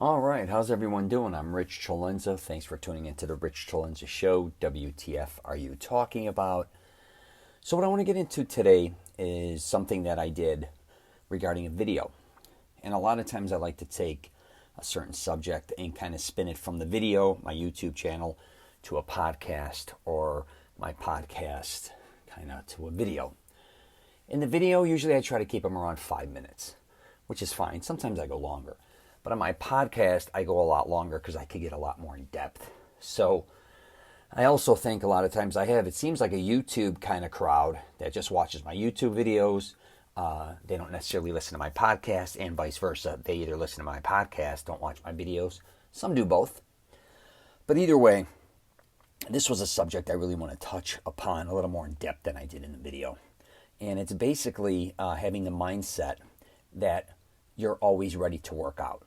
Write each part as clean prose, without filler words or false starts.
All right, how's everyone doing? I'm Rich CELENZA. Thanks for tuning into the Rich CELENZA Show. WTF are you talking about? So what I want to get into today is something that I did regarding a video. And a lot of times I like to take a certain subject and kind of spin it from the video, my YouTube channel, to a podcast, or my podcast kind of to a video. In the video, usually I try to keep them around 5 minutes, which is fine. Sometimes I go longer. But on my podcast, I go a lot longer because I could get a lot more in depth. So I also think a lot of times it seems like a YouTube kind of crowd that just watches my YouTube videos. They don't necessarily listen to my podcast, and vice versa. They either listen to my podcast, don't watch my videos. Some do both. But either way, this was a subject I really want to touch upon a little more in depth than I did in the video. And it's basically having the mindset that you're always ready to work out,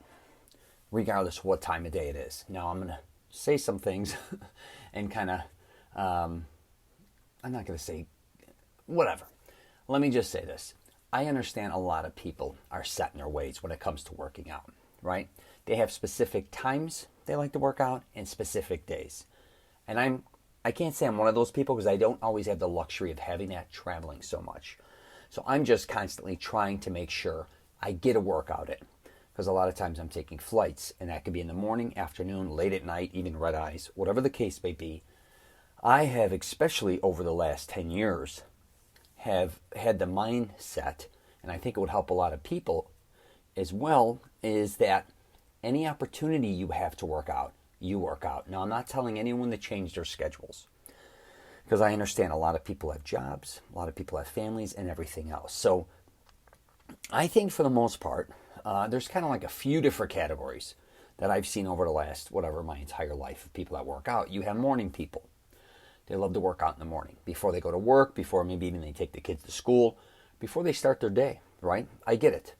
regardless what time of day it is. Now, I'm going to say some things and kind of, I'm not going to say whatever. Let me just say this. I understand a lot of people are set in their ways when it comes to working out, right? They have specific times they like to work out and specific days. And I can't say I'm one of those people because I don't always have the luxury of having that traveling so much. So I'm just constantly trying to make sure I get a workout in. Because a lot of times I'm taking flights, and that could be in the morning, afternoon, late at night, even red eyes, whatever the case may be. I have, especially over the last 10 years, have had the mindset, and I think it would help a lot of people as well, is that any opportunity you have to work out, you work out. Now, I'm not telling anyone to change their schedules, because I understand a lot of people have jobs, a lot of people have families, and everything else. So I think for the most part, there's kind of like a few different categories that I've seen over the last, my entire life of people that work out. You have morning people. They love to work out in the morning before they go to work, before maybe even they take the kids to school, before they start their day, right? I get it.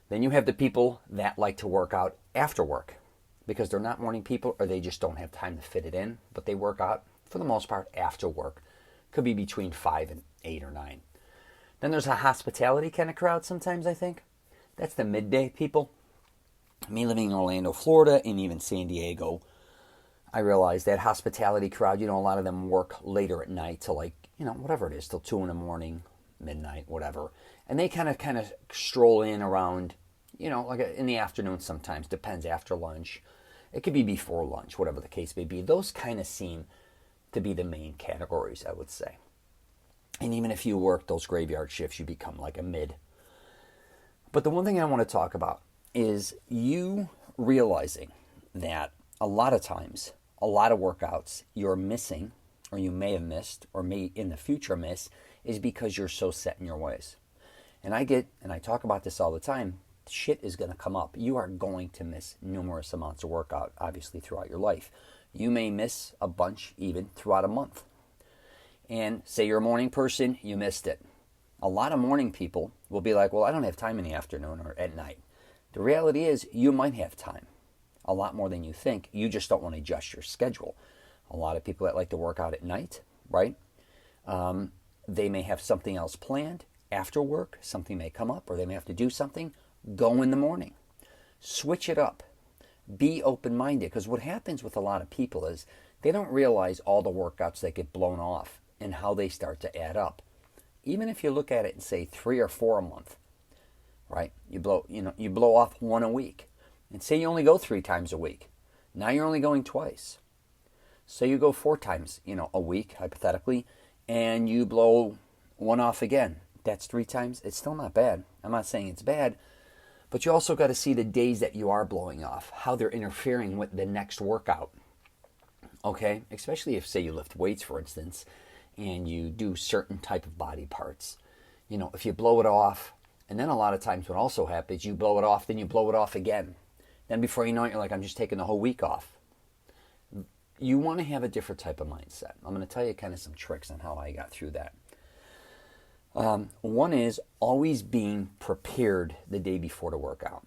Then you have the people that like to work out after work because they're not morning people or they just don't have time to fit it in, but they work out for the most part after work. Could be between 5 and 8 or 9. Then there's a hospitality kind of crowd sometimes, I think. That's the midday people. Me living in Orlando, Florida, and even San Diego, I realize that hospitality crowd, a lot of them work later at night till whatever it is, till 2 in the morning, midnight, whatever. And they kind of stroll in around, in the afternoon sometimes, depends after lunch. It could be before lunch, whatever the case may be. Those kind of seem to be the main categories, I would say. And even if you work those graveyard shifts, you become like a mid. But the one thing I want to talk about is you realizing that a lot of times, a lot of workouts you're missing, or you may have missed, or may in the future miss, is because you're so set in your ways. And I talk about this all the time, shit is going to come up. You are going to miss numerous amounts of workout, obviously, throughout your life. You may miss a bunch even throughout a month. And say you're a morning person, you missed it. A lot of morning people will be like, well, I don't have time in the afternoon or at night. The reality is you might have time, a lot more than you think. You just don't want to adjust your schedule. A lot of people that like to work out at night, right? They may have something else planned after work. Something may come up or they may have to do something. Go in the morning. Switch it up. Be open-minded, because what happens with a lot of people is they don't realize all the workouts that get blown off and how they start to add up. Even if you look at it and say 3 or 4 a month, right? You blow off 1 a week. And say you only go 3 times a week. Now you're only going twice. So you go 4 times, a week, hypothetically, and you blow 1 off again. That's 3 times. It's still not bad. I'm not saying it's bad. But you also got to see the days that you are blowing off, how they're interfering with the next workout. Okay? Especially if, say, you lift weights, for instance, and you do certain type of body parts. If you blow it off, and then a lot of times what also happens, you blow it off, then you blow it off again. Then before you know it, you're like, I'm just taking the whole week off. You want to have a different type of mindset. I'm going to tell you kind of some tricks on how I got through that. One is always being prepared the day before the workout.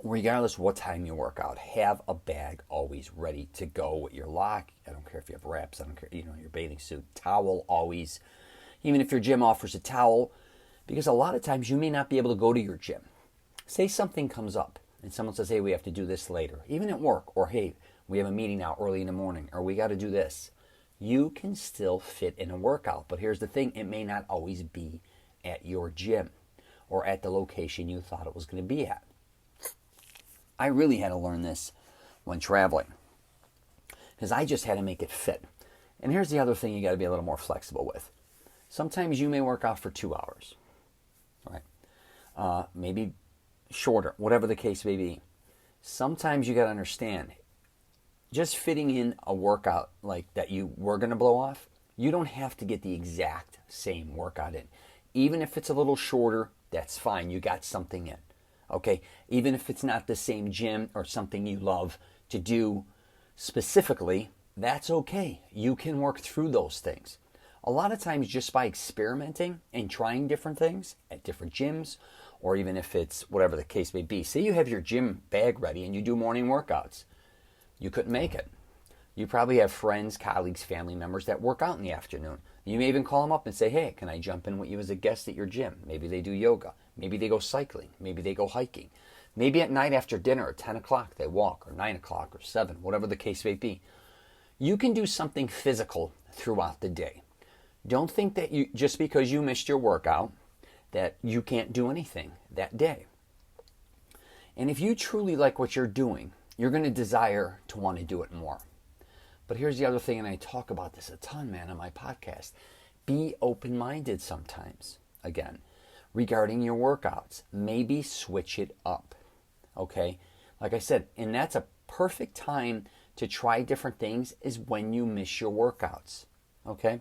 Regardless of what time you work out, have a bag always ready to go with your lock. I don't care if you have wraps, I don't care, your bathing suit, towel always. Even if your gym offers a towel, because a lot of times you may not be able to go to your gym. Say something comes up. and someone says, hey, we have to do this later, even at work, or hey, we have a meeting now early in the morning, or we got to do this, you can still fit in a workout. But here's the thing, it may not always be at your gym or at the location you thought it was going to be at. I really had to learn this when traveling, because I just had to make it fit. And here's the other thing you got to be a little more flexible with. Sometimes you may work out for 2 hours, right? Maybe shorter, whatever the case may be. Sometimes you got to understand, just fitting in a workout like that you were going to blow off, you don't have to get the exact same workout in. Even if it's a little shorter, that's fine. You got something in. Okay? Even if it's not the same gym or something you love to do specifically, that's okay. You can work through those things. A lot of times just by experimenting and trying different things at different gyms, or even if it's whatever the case may be. Say you have your gym bag ready and you do morning workouts. You couldn't make it. You probably have friends, colleagues, family members that work out in the afternoon. You may even call them up and say, hey, can I jump in with you as a guest at your gym? Maybe they do yoga. Maybe they go cycling. Maybe they go hiking. Maybe at night after dinner at 10 o'clock they walk, or 9 o'clock, or 7, whatever the case may be. You can do something physical throughout the day. Don't think that you just because you missed your workout that you can't do anything that day. And if you truly like what you're doing, you're going to desire to want to do it more. But here's the other thing, and I talk about this a ton, man, on my podcast. Be open-minded sometimes, again, regarding your workouts. Maybe switch it up, okay? Like I said, and that's a perfect time to try different things is when you miss your workouts, okay?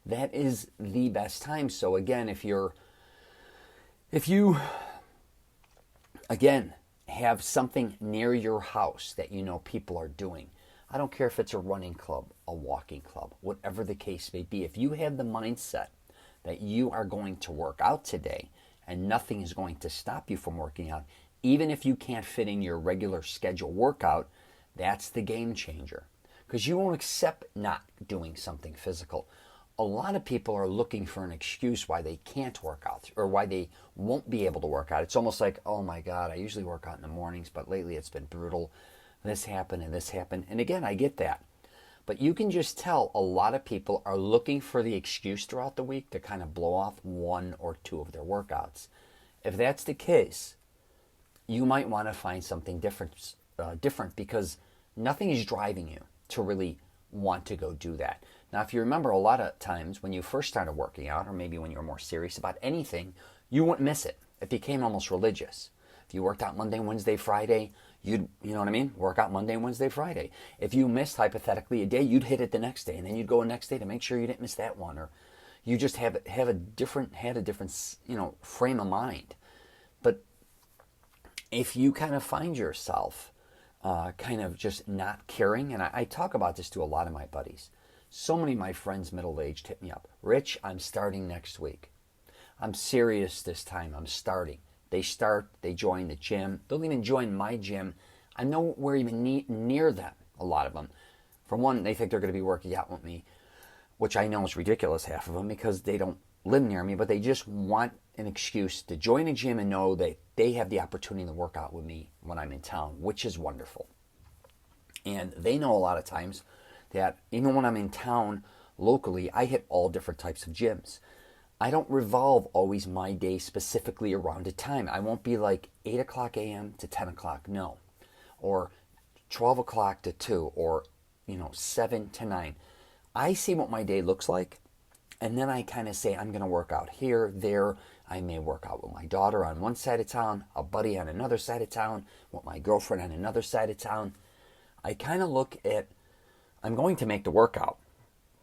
That is the best time. So again, if you, again, have something near your house that you know people are doing, I don't care if it's a running club, a walking club, whatever the case may be. If you have the mindset that you are going to work out today and nothing is going to stop you from working out, even if you can't fit in your regular schedule workout, that's the game changer. Because you won't accept not doing something physical. A lot of people are looking for an excuse why they can't work out or why they won't be able to work out. It's almost like, oh my God, I usually work out in the mornings, but lately it's been brutal. This happened and this happened. And again, I get that. But you can just tell a lot of people are looking for the excuse throughout the week to kind of blow off 1 or 2 of their workouts. If that's the case, you might want to find something different because nothing is driving you to really want to go do that. Now, if you remember, a lot of times when you first started working out, or maybe when you were more serious about anything, you wouldn't miss it. It became almost religious. If you worked out Monday, Wednesday, Friday, you know what I mean? Work out Monday, Wednesday, Friday. If you missed, hypothetically, a day, you'd hit it the next day, and then you'd go the next day to make sure you didn't miss that one, or you just had a different frame of mind. But if you kind of find yourself kind of just not caring, and I talk about this to a lot of my buddies. So many of my friends middle-aged hit me up. Rich, I'm starting next week. I'm serious this time. I'm starting. They join the gym. They'll even join my gym. I'm nowhere even near them, a lot of them. For one, they think they're going to be working out with me, which I know is ridiculous, half of them, because they don't live near me, but they just want an excuse to join a gym and know that they have the opportunity to work out with me when I'm in town, which is wonderful. And they know a lot of times that even when I'm in town locally, I hit all different types of gyms. I don't revolve always my day specifically around a time. I won't be like 8 o'clock a.m. to 10 o'clock, no. Or 12 o'clock to 2, or 7 to 9. I see what my day looks like, and then I kind of say, I'm going to work out here, there. I may work out with my daughter on one side of town, a buddy on another side of town, with my girlfriend on another side of town. I kind of look at, I'm going to make the workout.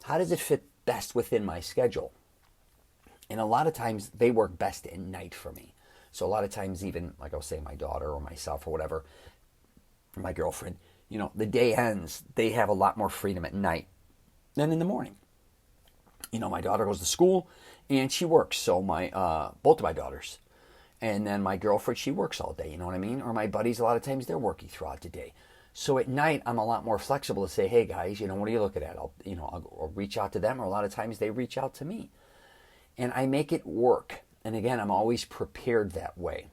How does it fit best within my schedule? And a lot of times they work best at night for me. So a lot of times even, like I'll say my daughter or myself or whatever, or my girlfriend, the day ends, they have a lot more freedom at night than in the morning. My daughter goes to school and she works. So both of my daughters. And then my girlfriend, she works all day, you know what I mean? Or my buddies, a lot of times they're working throughout the day. So at night, I'm a lot more flexible to say, hey guys, what are you looking at? I'll reach out to them, or a lot of times they reach out to me. And I make it work. And again, I'm always prepared that way.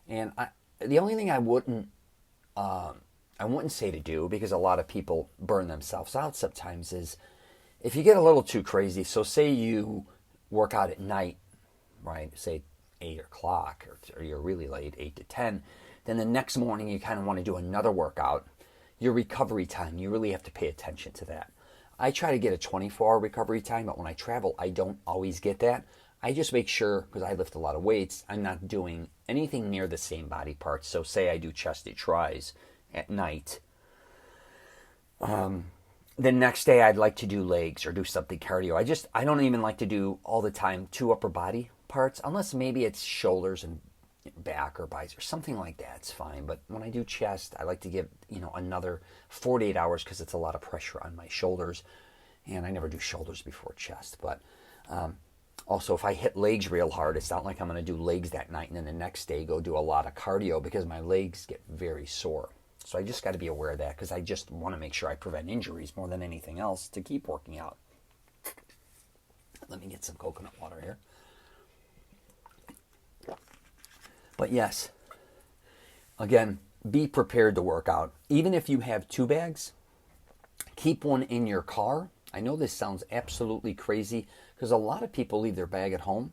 And the only thing I wouldn't I wouldn't say to do, because a lot of people burn themselves out sometimes, is if you get a little too crazy. So say you work out at night, right? Say 8 o'clock, or you're really late, 8 to 10. Then the next morning you kind of want to do another workout. Your recovery time, you really have to pay attention to that. I try to get a 24-hour recovery time, but when I travel, I don't always get that. I just make sure, because I lift a lot of weights, I'm not doing anything near the same body parts. So say I do chested tries at night. The next day I'd like to do legs or do something cardio. I don't even like to do all the time 2 upper body parts, unless maybe it's shoulders and back or biceps or something like that. It's fine. But when I do chest, I like to give another 48 hours, because it's a lot of pressure on my shoulders, and I never do shoulders before chest. But also, if I hit legs real hard, it's not like I'm going to do legs that night and then the next day go do a lot of cardio, because my legs get very sore. So I just got to be aware of that, because I just want to make sure I prevent injuries more than anything else to keep working out. Let me get some coconut water here. But yes, again, be prepared to work out. Even if you have 2 bags, keep one in your car. I know this sounds absolutely crazy, because a lot of people leave their bag at home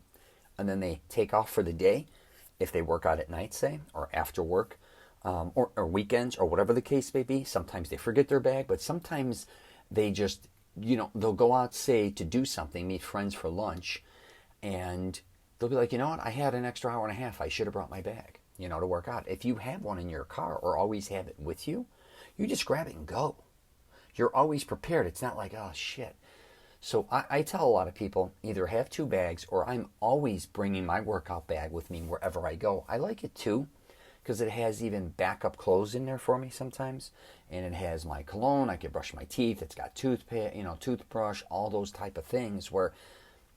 and then they take off for the day if they work out at night, say, or after work, or weekends, or whatever the case may be. Sometimes they forget their bag, but sometimes they just, they'll go out, say, to do something, meet friends for lunch, and they'll be like, you know what, I had an extra hour and a half. I should have brought my bag, to work out. If you have one in your car or always have it with you, you just grab it and go. You're always prepared. It's not like, oh, shit. So I tell a lot of people, either have 2 bags, or I'm always bringing my workout bag with me wherever I go. I like it too, because it has even backup clothes in there for me sometimes, and it has my cologne. I can brush my teeth. It's got toothbrush, all those type of things. Where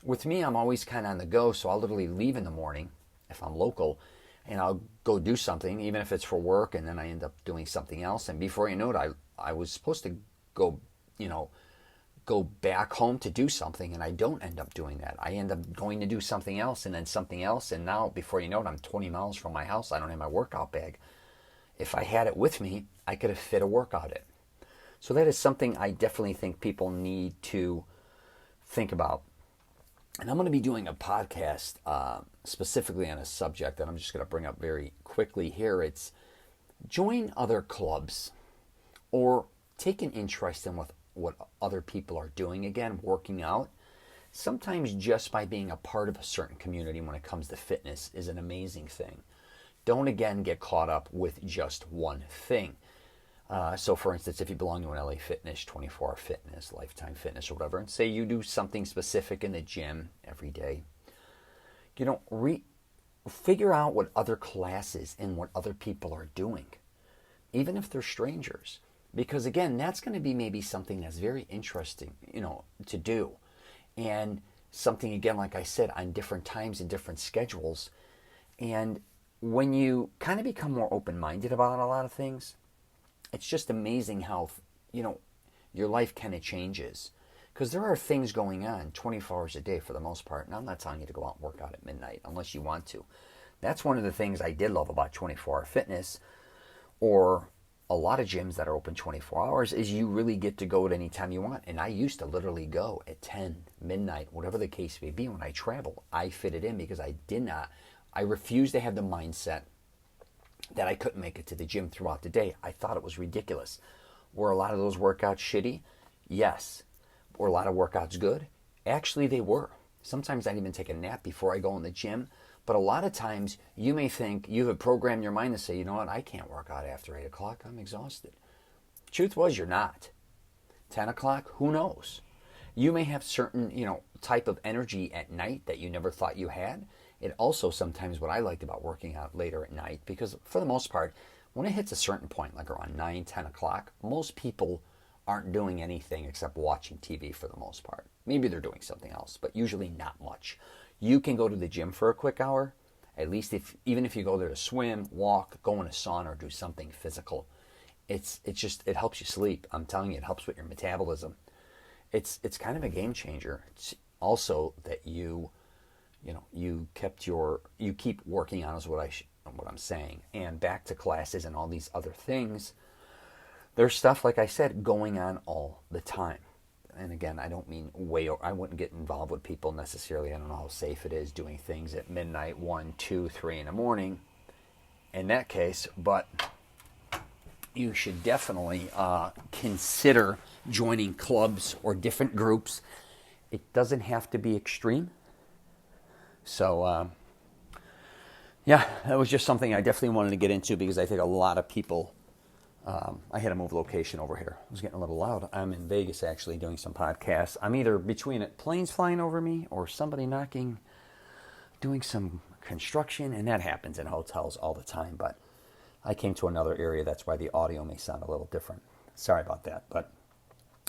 with me, I'm always kind of on the go, so I'll literally leave in the morning if I'm local, and I'll go do something, even if it's for work, and then I end up doing something else. And before you know it, I was supposed to go back home to do something, and I don't end up doing that. I end up going to do something else, and then something else, and now, before you know it, I'm 20 miles from my house. I don't have my workout bag. If I had it with me, I could have fit a workout in. So that is something I definitely think people need to think about. And I'm going to be doing a podcast specifically on a subject that I'm just going to bring up very quickly here. It's join other clubs, or take an interest in what other people are doing. Again, working out. Sometimes just by being a part of a certain community when it comes to fitness is an amazing thing. Don't, again, get caught up with just one thing. So, for instance, if you belong to an LA Fitness, 24 Hour Fitness, Lifetime Fitness, or whatever, and say you do something specific in the gym every day, figure out what other classes and what other people are doing, even if they're strangers. Because, again, that's going to be maybe something that's very interesting, to do. And something, again, like I said, on different times and different schedules. And when you kind of become more open-minded about a lot of things, it's just amazing how, your life kind of changes. Because there are things going on 24 hours a day for the most part. And I'm not telling you to go out and work out at midnight unless you want to. That's one of the things I did love about 24 Hour Fitness, or a lot of gyms that are open 24 hours, is you really get to go at any time you want. And I used to literally go at 10, midnight, whatever the case may be when I travel. I fit it in because I refused to have the mindset that I couldn't make it to the gym throughout the day. I thought it was ridiculous. Were a lot of those workouts shitty? Yes. Were a lot of workouts good? Actually, they were. Sometimes I'd even take a nap before I go in the gym. But a lot of times, you may think you have programmed your mind to say, you know what, I can't work out after 8 o'clock. I'm exhausted. Truth was, you're not. 10 o'clock, who knows? You may have certain, type of energy at night that you never thought you had. It also sometimes what I liked about working out later at night, because for the most part, when it hits a certain point, like around 9, 10 o'clock, most people aren't doing anything except watching TV for the most part. Maybe they're doing something else, but usually not much. You can go to the gym for a quick hour, at least even if you go there to swim, walk, go in a sauna, or do something physical. It helps you sleep. I'm telling you, it helps with your metabolism. It's kind of a game changer. It's also that you keep working on, is what what I'm saying. And back to classes and all these other things, there's stuff, like I said, going on all the time. And again, I don't mean I wouldn't get involved with people necessarily. I don't know how safe it is doing things at midnight, 1, 2, 3 in the morning in that case, but you should definitely consider joining clubs or different groups. It doesn't have to be extreme. So, yeah, that was just something I definitely wanted to get into because I think a lot of people, I had to move location over here. It was getting a little loud. I'm in Vegas actually doing some podcasts. I'm either between planes flying over me or somebody knocking, doing some construction, and that happens in hotels all the time. But I came to another area. That's why the audio may sound a little different. Sorry about that. But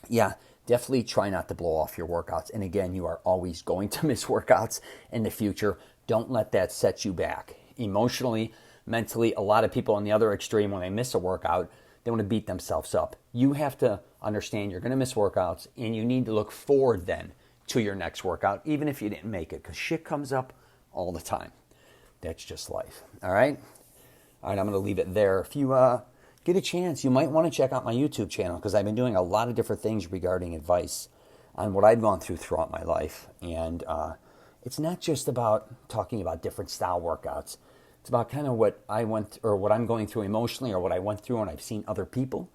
yeah, definitely try not to blow off your workouts. And again, you are always going to miss workouts in the future. Don't let that set you back. Emotionally, mentally, a lot of people on the other extreme, when they miss a workout, they want to beat themselves up. You have to understand you're going to miss workouts, and you need to look forward then to your next workout, even if you didn't make it, because shit comes up all the time. That's just life. All right? All right, I'm going to leave it there. If you get a chance, you might want to check out my YouTube channel because I've been doing a lot of different things regarding advice on what I've gone throughout my life. And it's not just about talking about different style workouts. It's about kind of what I went or what I'm going through emotionally or what I went through when I've seen other people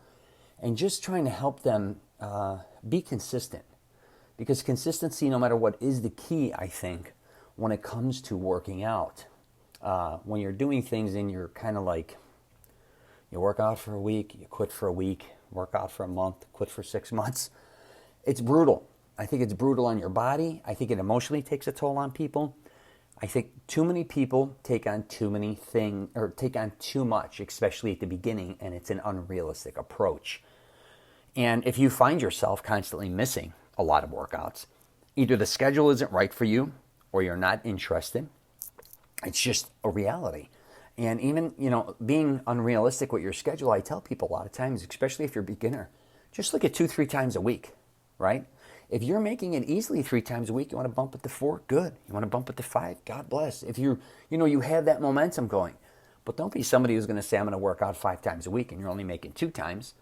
and just trying to help them be consistent. Because consistency, no matter what, is the key, I think, when it comes to working out. When you're doing things and you're kind of like, you work out for a week, you quit for a week, work out for a month, quit for 6 months. It's brutal. I think it's brutal on your body. I think it emotionally takes a toll on people. I think too many people take on too many things or take on too much, especially at the beginning, and it's an unrealistic approach. And if you find yourself constantly missing a lot of workouts, either the schedule isn't right for you or you're not interested. It's just a reality. And even, being unrealistic with your schedule, I tell people a lot of times, especially if you're a beginner, just look at 2-3 times a week, right? If you're making it easily 3 times a week, you want to bump it to 4, good. You want to bump it to 5, God bless. If you have that momentum going. But don't be somebody who's going to say, I'm going to work out 5 times a week and you're only making 2 times.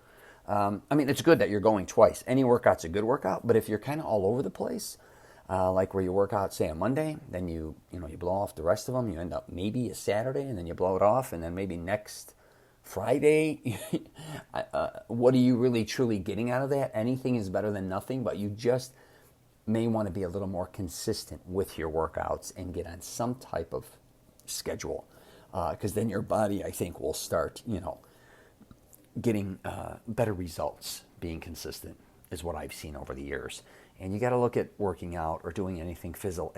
It's good that you're going twice. Any workout's a good workout, but if you're kind of all over the place, like where you work out, say, on Monday, then you blow off the rest of them. You end up maybe a Saturday, and then you blow it off, and then maybe next Friday. What are you really truly getting out of that? Anything is better than nothing, but you just may want to be a little more consistent with your workouts and get on some type of schedule, because then your body, I think, will start, getting better results. Being consistent is what I've seen over the years. And you got to look at working out or doing anything physical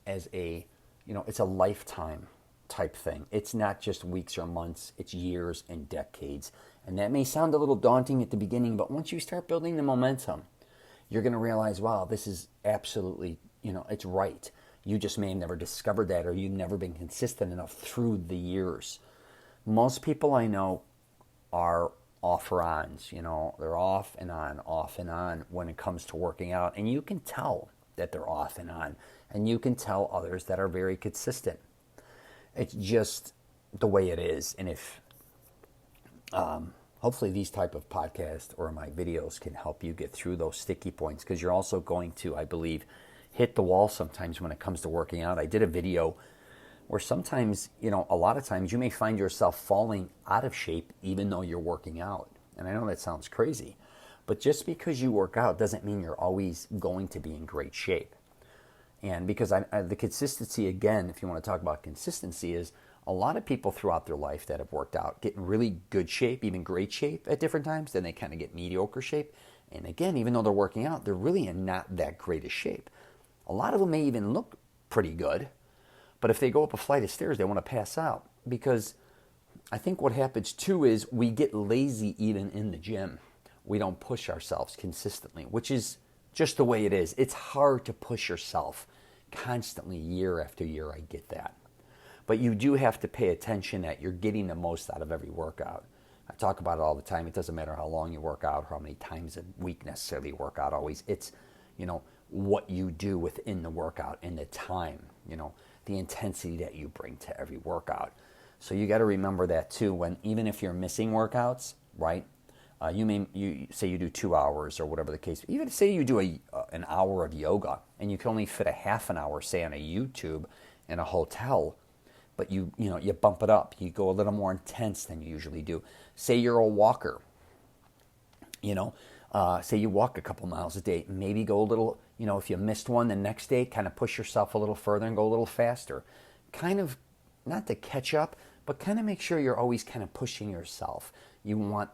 as a, it's a lifetime type thing. It's not just weeks or months, it's years and decades. And that may sound a little daunting at the beginning, but once you start building the momentum, you're going to realize, wow, this is absolutely, it's right. You just may have never discovered that, or you've never been consistent enough through the years. Most people I know are off or ons, they're off and on when it comes to working out. And you can tell that they're off and on. And you can tell others that are very consistent. It's just the way it is. And if, hopefully these type of podcasts or my videos can help you get through those sticky points, because you're also going to, I believe, hit the wall sometimes when it comes to working out. I did a video where sometimes, a lot of times you may find yourself falling out of shape even though you're working out. And I know that sounds crazy, but just because you work out doesn't mean you're always going to be in great shape. And because the consistency, again, if you want to talk about consistency, is a lot of people throughout their life that have worked out get in really good shape, even great shape at different times, then they kind of get mediocre shape. And again, even though they're working out, they're really in not that great a shape. A lot of them may even look pretty good, but if they go up a flight of stairs, they want to pass out. Because I think what happens too is we get lazy even in the gym. We don't push ourselves consistently, which is just the way it is. It's hard to push yourself constantly year after year. I get that. But you do have to pay attention that you're getting the most out of every workout. I talk about it all the time. It doesn't matter how long you work out, how many times a week necessarily you work out always. It's, what you do within the workout and the time, the intensity that you bring to every workout. So you got to remember that too. When even if you're missing workouts, right? You say you do 2 hours or whatever the case. Even say you do an hour of yoga and you can only fit a half an hour, say on a YouTube in a hotel, but you bump it up. You go a little more intense than you usually do. Say you're a walker. Say you walk a couple miles a day. Maybe go a little. If you missed one the next day, kind of push yourself a little further and go a little faster. Kind of not to catch up, but kind of make sure you're always kind of pushing yourself. You want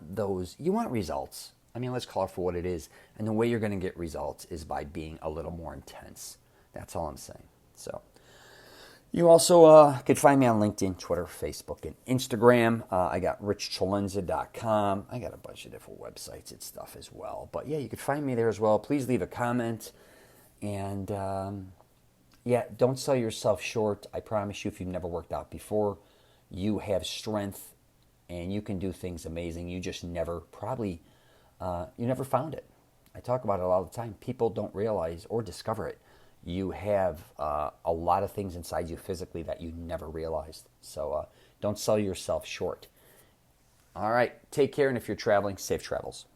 results. I mean, let's call it for what it is. And the way you're going to get results is by being a little more intense. That's all I'm saying. So you also could find me on LinkedIn, Twitter, Facebook, and Instagram. I got richcelenza.com. I got a bunch of different websites and stuff as well. But yeah, you could find me there as well. Please leave a comment. And don't sell yourself short. I promise you, if you've never worked out before, you have strength and you can do things amazing. You just never you never found it. I talk about it all the time. People don't realize or discover it. You have a lot of things inside you physically that you never realized. So don't sell yourself short. All right, take care. And if you're traveling, safe travels.